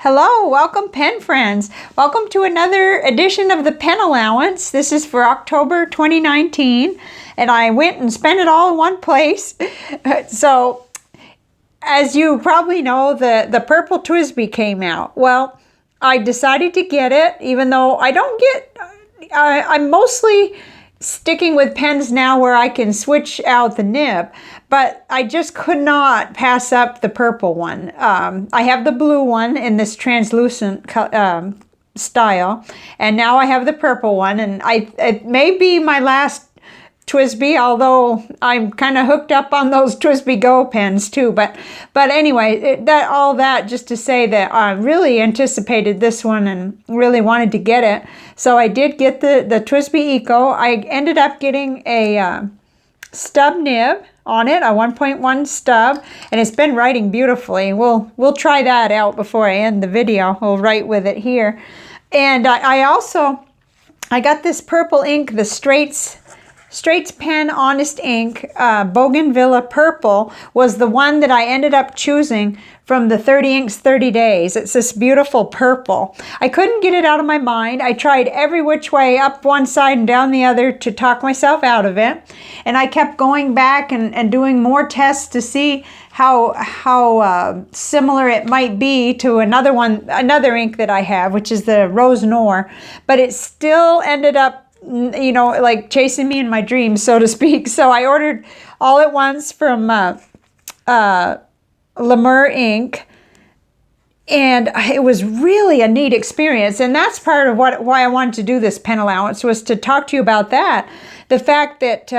Hello, welcome pen friends. Welcome to another edition of the Pen Allowance. This is for October 2019, and I went and spent it all in one place. So, as you probably know, the purple TWSBI came out. Well, I decided to get it, even though I don't get, I'm mostly sticking with pens now where I can switch out the nib, but I just could not pass up the purple one. I have the blue one in this translucent style, and now I have the purple one, and it may be my last TWSBI, although I'm kind of hooked up on those TWSBI Go pens too. But anyway, all that just to say that I really anticipated this one and really wanted to get it. So I did get the TWSBI Eco. I ended up getting a stub nib on it, a 1.1 stub, and it's been writing beautifully. We'll try that out before I end the video. We'll write with it here. And I got this purple ink, the Straits Pen Honest Ink, Bougainvillea Purple was the one that I ended up choosing from the 30 Inks 30 Days. It's this beautiful purple. I couldn't get it out of my mind. I tried every which way, up one side and down the other, to talk myself out of it. And I kept going back and doing more tests to see how similar it might be to another ink that I have, which is the Rose Noir. But it still ended up, you know, like chasing me in my dreams, so to speak. So I ordered all at once from Lemur Ink, and it was really a neat experience. And that's part of why I wanted to do this pen allowance, was to talk to you about that. The fact that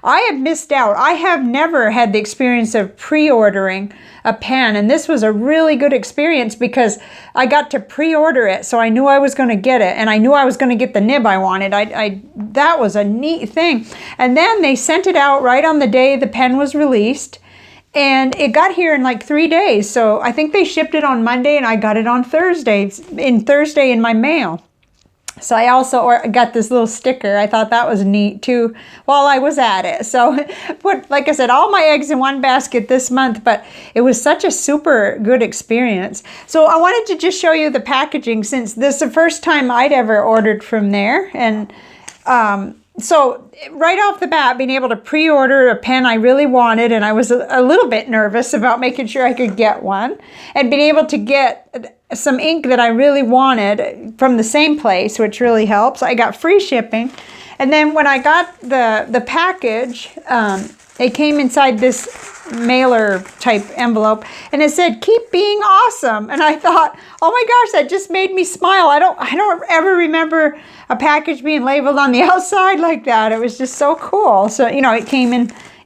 I have missed out. I have never had the experience of pre-ordering a pen, and this was a really good experience because I got to pre-order it, so I knew I was going to get it, and I knew I was going to get the nib I wanted. That was a neat thing. And then they sent it out right on the day the pen was released, and it got here in like 3 days. So I think they shipped it on Monday, and I got it on Thursday in my mail. So I also got this little sticker. I thought that was neat too while I was at it. So put, like I said, all my eggs in one basket this month, but it was such a super good experience. So I wanted to just show you the packaging, since this is the first time I'd ever ordered from there. And so right off the bat, being able to pre-order a pen I really wanted, and I was a little bit nervous about making sure I could get one, and being able to get some ink that I really wanted from the same place, which really helps. I got free shipping. And then when I got the package, it came inside this mailer type envelope, and it said, "Keep being awesome." And I thought, oh my gosh, that just made me smile. I don't ever remember a package being labeled on the outside like that. It was just so cool. So, you know, it came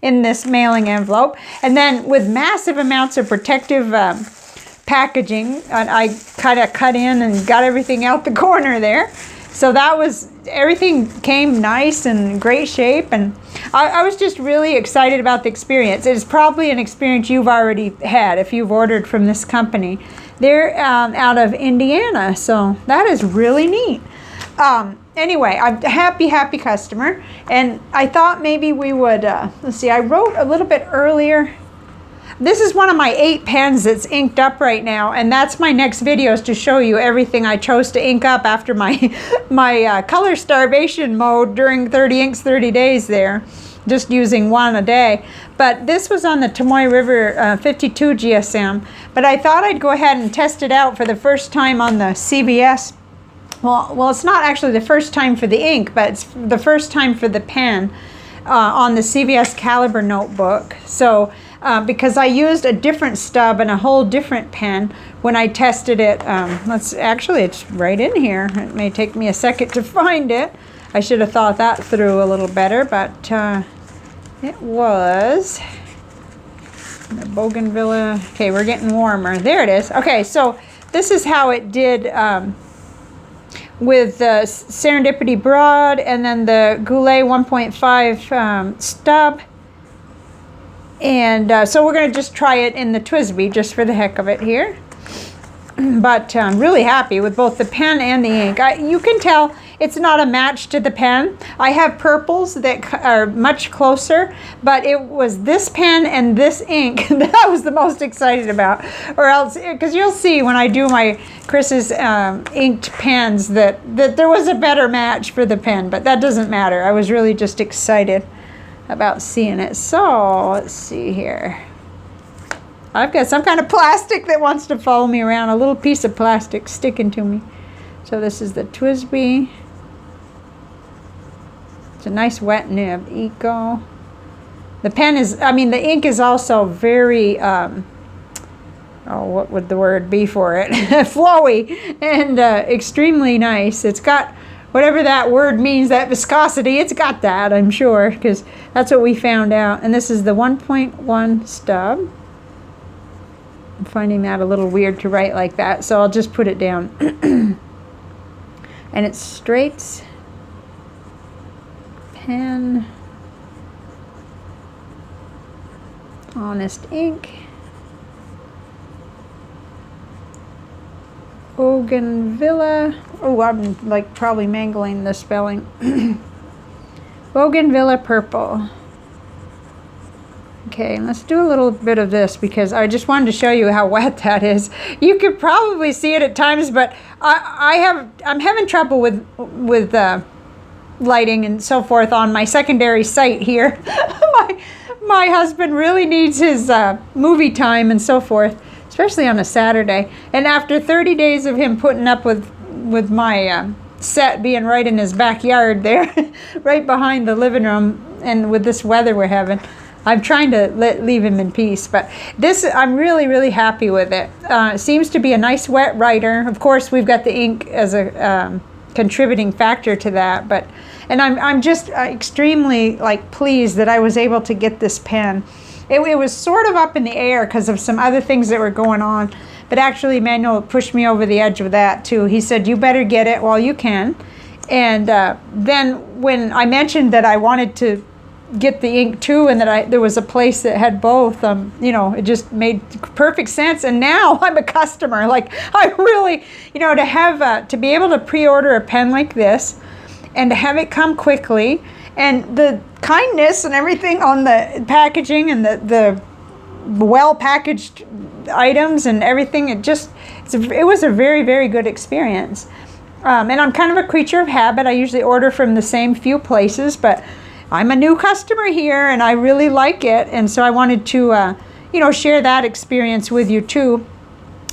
in this mailing envelope, and then with massive amounts of protective packaging, and I kind of cut in and got everything out the corner there. So that was, everything came nice and great shape, and I was just really excited about the experience. It's probably an experience you've already had if you've ordered from this company. They're out of Indiana, so that is really neat. Anyway, I'm a happy customer, and I thought maybe we would, let's see, I wrote a little bit earlier. This is one of my 8 pens that's inked up right now, and that's my next video, is to show you everything I chose to ink up after my color starvation mode during 30 Inks 30 Days there, just using one a day. But this was on the Tomoy River 52 GSM, but I thought I'd go ahead and test it out for the first time on the CVS. Well, it's not actually the first time for the ink, but it's the first time for the pen on the CVS Caliber notebook. So because I used a different stub and a whole different pen when I tested it. It's right in here. It may take me a second to find it. I should have thought that through a little better, but it was the Bougainvillea. Okay, we're getting warmer. There it is. Okay, so this is how it did with the Serendipity Broad, and then the Goulet 1.5 stub. And so we're going to just try it in the TWSBI just for the heck of it here. But I'm really happy with both the pen and the ink. You can tell it's not a match to the pen. I have purples that are much closer, but it was this pen and this ink that I was the most excited about. Or else, because you'll see when I do my Chris's inked pens that there was a better match for the pen, but that doesn't matter. I was really just excited about seeing it. So let's see here. I've got some kind of plastic that wants to follow me around, a little piece of plastic sticking to me. So this is the TWSBI. It's a nice wet nib, Eco. The pen is, I mean, the ink is also very, oh, what would the word be for it? Flowy and extremely nice. It's got whatever that word means, that viscosity, it's got that, I'm sure, because that's what we found out. And this is the 1.1 stub. I'm finding that a little weird to write like that, so I'll just put it down. And it's Straits Pen Honest Ink. Bougainvillea. Oh, I'm like probably mangling the spelling. Bougainvillea purple. Okay, let's do a little bit of this because I just wanted to show you how wet that is. You could probably see it at times, but I'm having trouble with lighting and so forth on my secondary site here. my husband really needs his movie time and so forth, especially on a Saturday. And after 30 days of him putting up with my set being right in his backyard there, right behind the living room, and with this weather we're having, I'm trying to leave him in peace, but this, I'm really, really happy with it. It seems to be a nice wet writer. Of course, we've got the ink as a contributing factor to that, but, and I'm just extremely pleased that I was able to get this pen. It was sort of up in the air because of some other things that were going on, but actually Manuel pushed me over the edge of that too. He said, you better get it while you can. And then when I mentioned that I wanted to get the ink too, and that there was a place that had both, you know, it just made perfect sense. And now I'm a customer. Like, I really, you know, to have to be able to pre-order a pen like this and to have it come quickly, and the kindness and everything on the packaging and the well packaged items and everything, it was a very, very good experience. And I'm kind of a creature of habit. I usually order from the same few places, but I'm a new customer here and I really like it, and so I wanted to you know, share that experience with you too,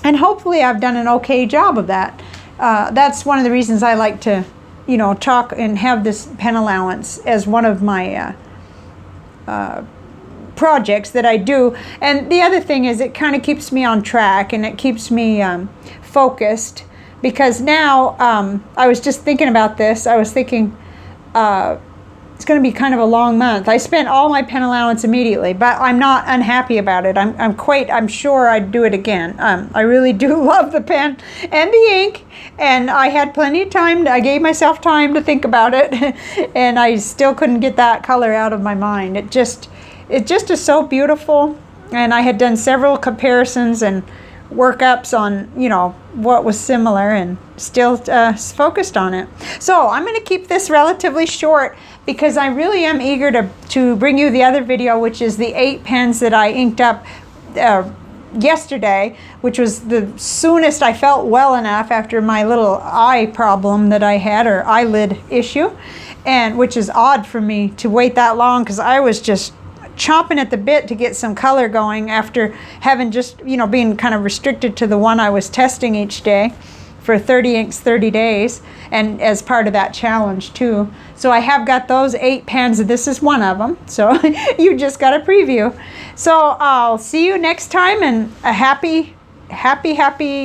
and hopefully I've done an okay job of that. That's one of the reasons I like to, you know, talk and have this pen allowance as one of my projects that I do. And the other thing is it kind of keeps me on track and it keeps me focused, because now I was just thinking about this. I was thinking it's going to be kind of a long month. I spent all my pen allowance immediately, but I'm not unhappy about it. I'm sure I'd do it again. I really do love the pen and the ink, and I had plenty of time. I gave myself time to think about it, and I still couldn't get that color out of my mind. It just is so beautiful, and I had done several comparisons and workups on, you know, what was similar, and still focused on it. So I'm going to keep this relatively short because I really am eager to bring you the other video, which is the 8 pens that I inked up yesterday, which was the soonest I felt well enough after my little eye problem that I had, or eyelid issue, and which is odd for me to wait that long, because I was just chomping at the bit to get some color going after having just, you know, being kind of restricted to the one I was testing each day for 30 inks 30 days, and as part of that challenge too. So I have got those 8 pens. This is one of them, so you just got a preview. So I'll see you next time, and a happy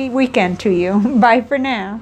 weekend to you. Bye for now.